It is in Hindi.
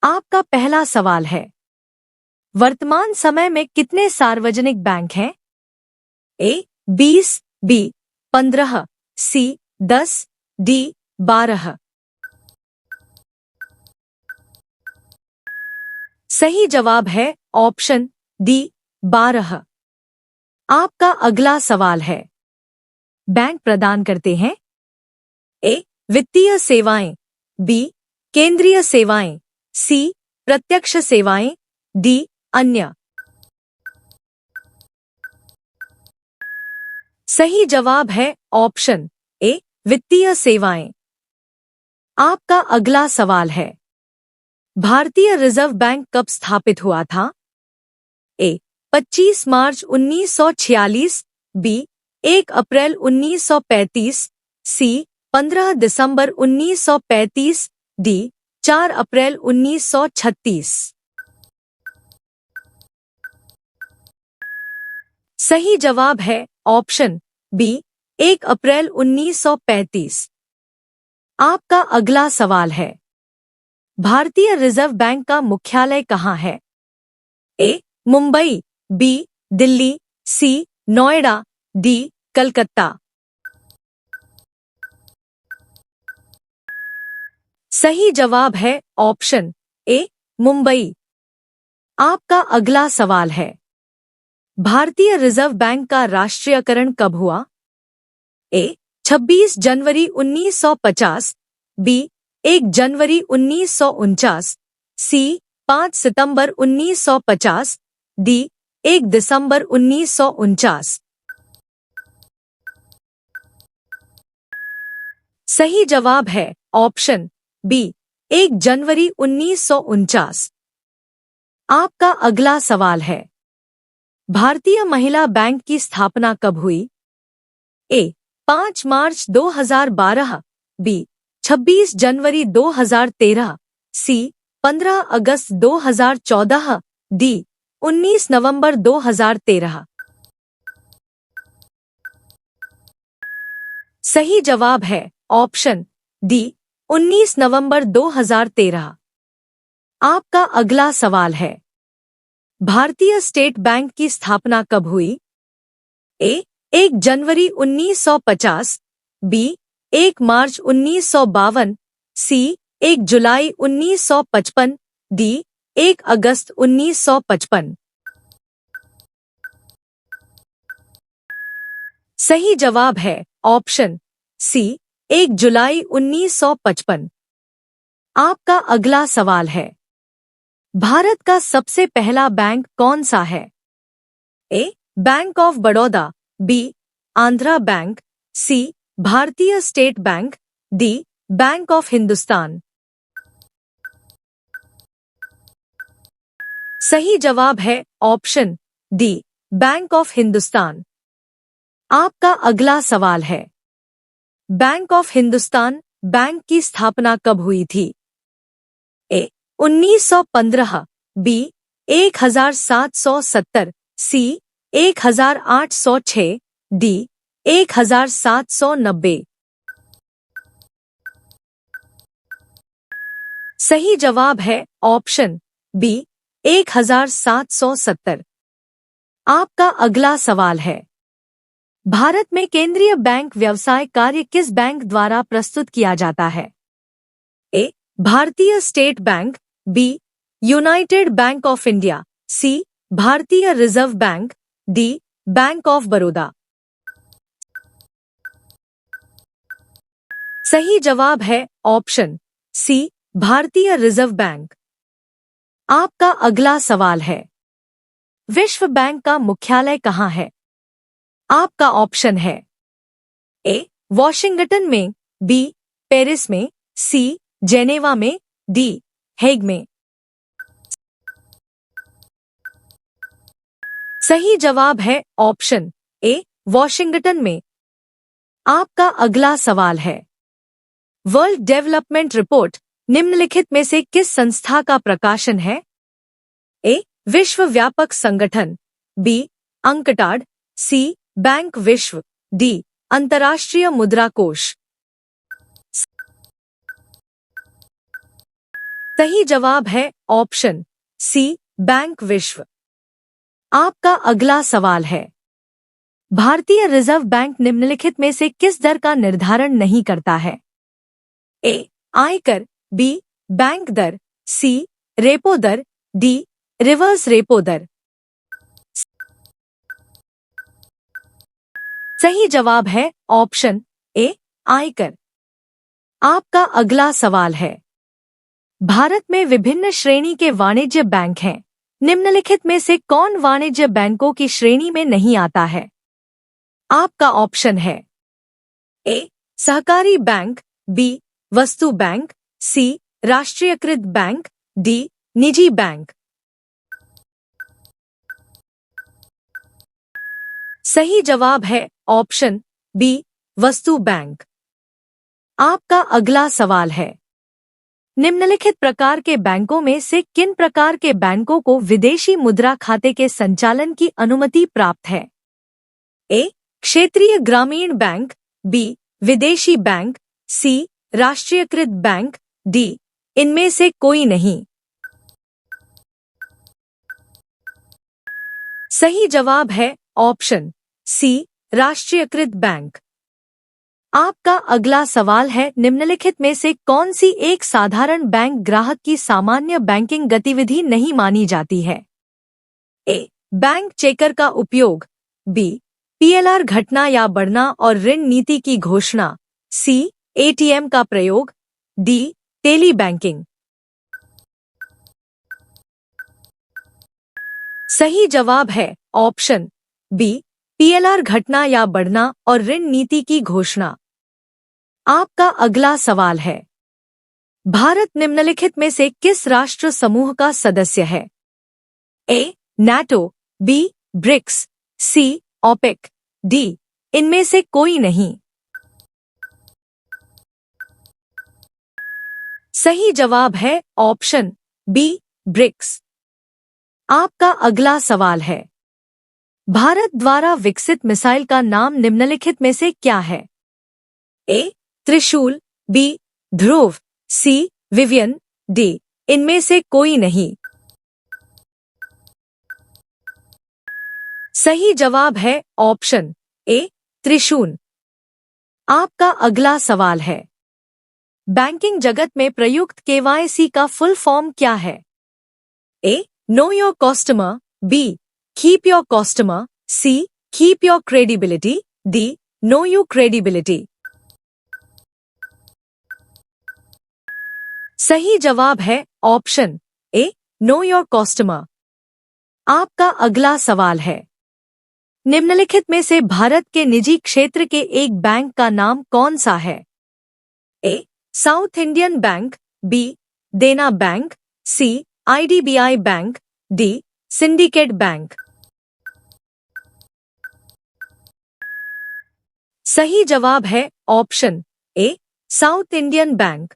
आपका पहला सवाल है, वर्तमान समय में कितने सार्वजनिक बैंक हैं? ए 20, बी 15, सी 10, डी 12। सही जवाब है ऑप्शन डी 12। आपका अगला सवाल है, बैंक प्रदान करते हैं ए वित्तीय सेवाएं, बी केंद्रीय सेवाएं, सी प्रत्यक्ष सेवाएं, डी अन्य। सही जवाब है ऑप्शन ए वित्तीय सेवाएं। आपका अगला सवाल है, भारतीय रिजर्व बैंक कब स्थापित हुआ था? ए 25 मार्च 1946, बी 1 अप्रैल 1935, सी 15 दिसंबर 1935, डी 4 अप्रैल 1936। सही जवाब है ऑप्शन बी 1 अप्रैल 1935। आपका अगला सवाल है, भारतीय रिजर्व बैंक का मुख्यालय कहाँ है? ए मुंबई, बी दिल्ली, सी नोएडा, डी कलकत्ता। सही जवाब है ऑप्शन ए मुंबई। आपका अगला सवाल है, भारतीय रिजर्व बैंक का राष्ट्रीयकरण कब हुआ? ए 26 जनवरी 1950, बी 1 जनवरी 1949, सी 5 सितंबर 1950, डी 1 दिसंबर 1949। सही जवाब है ऑप्शन बी 1 जनवरी 1949। आपका अगला सवाल है, भारतीय महिला बैंक की स्थापना कब हुई? ए 5 मार्च 2012, बी 26 जनवरी 2013, सी 15 अगस्त 2014, डी 19 नवंबर 2013। सही जवाब है ऑप्शन डी 19 नवंबर 2013। आपका अगला सवाल है, भारतीय स्टेट बैंक की स्थापना कब हुई? ए 1 जनवरी 1950, बी 1 मार्च 1952, सी 1 जुलाई 1955, डी 1 अगस्त 1955। सही जवाब है ऑप्शन सी 1 जुलाई 1955। आपका अगला सवाल है, भारत का सबसे पहला बैंक कौन सा है? A bank of Baroda, B Andhra bank, C Bharatiya state bank, D bank of Hindustan. सही जवाब है option D bank of Hindustan. आपका अगला सवाल है, बैंक ऑफ हिंदुस्तान बैंक की स्थापना कब हुई थी? ए 1915, बी 1770, सी 1806, डी 1790। सही जवाब है ऑप्शन बी 1770। आपका अगला सवाल है, भारत में केंद्रीय बैंक व्यवसाय कार्य किस बैंक द्वारा प्रस्तुत किया जाता है? A Bharatiya state bank, B united bank of India, C Bharatiya reserve bank, D bank of Baroda. सही जवाब है option C Bharatiya reserve bank. आपका अगला सवाल है, विश्व बैंक का मुख्यालय कहाँ है? आपका ऑप्शन है ए वॉशिंगटन में, बी पेरिस में, सी जेनेवा में, डी हेग में। सही जवाब है ऑप्शन ए वॉशिंगटन में। आपका अगला सवाल है, वर्ल्ड डेवलपमेंट रिपोर्ट निम्नलिखित में से किस संस्था का प्रकाशन है? ए विश्व व्यापक संगठन, बी अंकटाड, सी बैंक विश्व, डी अंतर्राष्ट्रीय मुद्रा कोष। सही जवाब है ऑप्शन सी, बैंक विश्व। आपका अगला सवाल है, भारतीय रिजर्व बैंक निम्नलिखित में से किस दर का निर्धारण नहीं करता है? ए, आयकर, बी, बैंक दर, सी, रेपो दर, डी, रिवर्स रेपो दर। सही जवाब है ऑप्शन ए, आयकर। आपका अगला सवाल है, भारत में विभिन्न श्रेणी के वाणिज्य बैंक हैं। निम्नलिखित में से कौन वाणिज्य बैंकों की श्रेणी में नहीं आता है? आपका ऑप्शन है ए, सहकारी बैंक, बी, वस्तु बैंक, सी, राष्ट्रीयकृत बैंक, डी, निजी बैंक। सही जवाब है ऑप्शन बी, वस्तु बैंक। आपका अगला सवाल है, निम्नलिखित प्रकार के बैंकों में से किन प्रकार के बैंकों को विदेशी मुद्रा खाते के संचालन की अनुमति प्राप्त है? ए, क्षेत्रीय ग्रामीण बैंक, बी, विदेशी बैंक, सी, राष्ट्रीयकृत बैंक, डी, इनमें से कोई नहीं। सही जवाब है ऑप्शन सी, राष्ट्रीयकृत बैंक। आपका अगला सवाल है, निम्नलिखित में से कौन सी एक साधारण बैंक ग्राहक की सामान्य बैंकिंग गतिविधि नहीं मानी जाती है? ए, बैंक चेकर का उपयोग, बी, पीएलआर घटना या बढ़ना और ऋण नीति की घोषणा, सी, एटीएम का प्रयोग, डी, टेली बैंकिंग। सही जवाब है ऑप्शन बी, पीएलआर घटना या बढ़ना और ऋण नीति की घोषणा। आपका अगला सवाल है, भारत निम्नलिखित में से किस राष्ट्र समूह का सदस्य है? ए, नाटो, बी, ब्रिक्स, सी, ओपेक, डी, इनमें से कोई नहीं। सही जवाब है ऑप्शन बी, ब्रिक्स। आपका अगला सवाल है, भारत द्वारा विकसित मिसाइल का नाम निम्नलिखित में से क्या है? ए, त्रिशूल, बी, ध्रुव, सी, विवियन, डी, इनमें से कोई नहीं। सही जवाब है ऑप्शन ए, त्रिशूल। आपका अगला सवाल है, बैंकिंग जगत में प्रयुक्त केवाईसी का फुल फॉर्म क्या है? A, know your customer, B, keep your customer, C, keep your credibility, D, know you credibility. सही जवाब है option A, know your customer. आपका अगला सवाल है, निम्नलिखित में से भारत के निजी क्षेत्र के एक बैंक का नाम कौन सा है? A, south Indian bank, B, Dena bank, C, IDBI bank, D, syndicate bank. सही जवाब है option A, south Indian bank.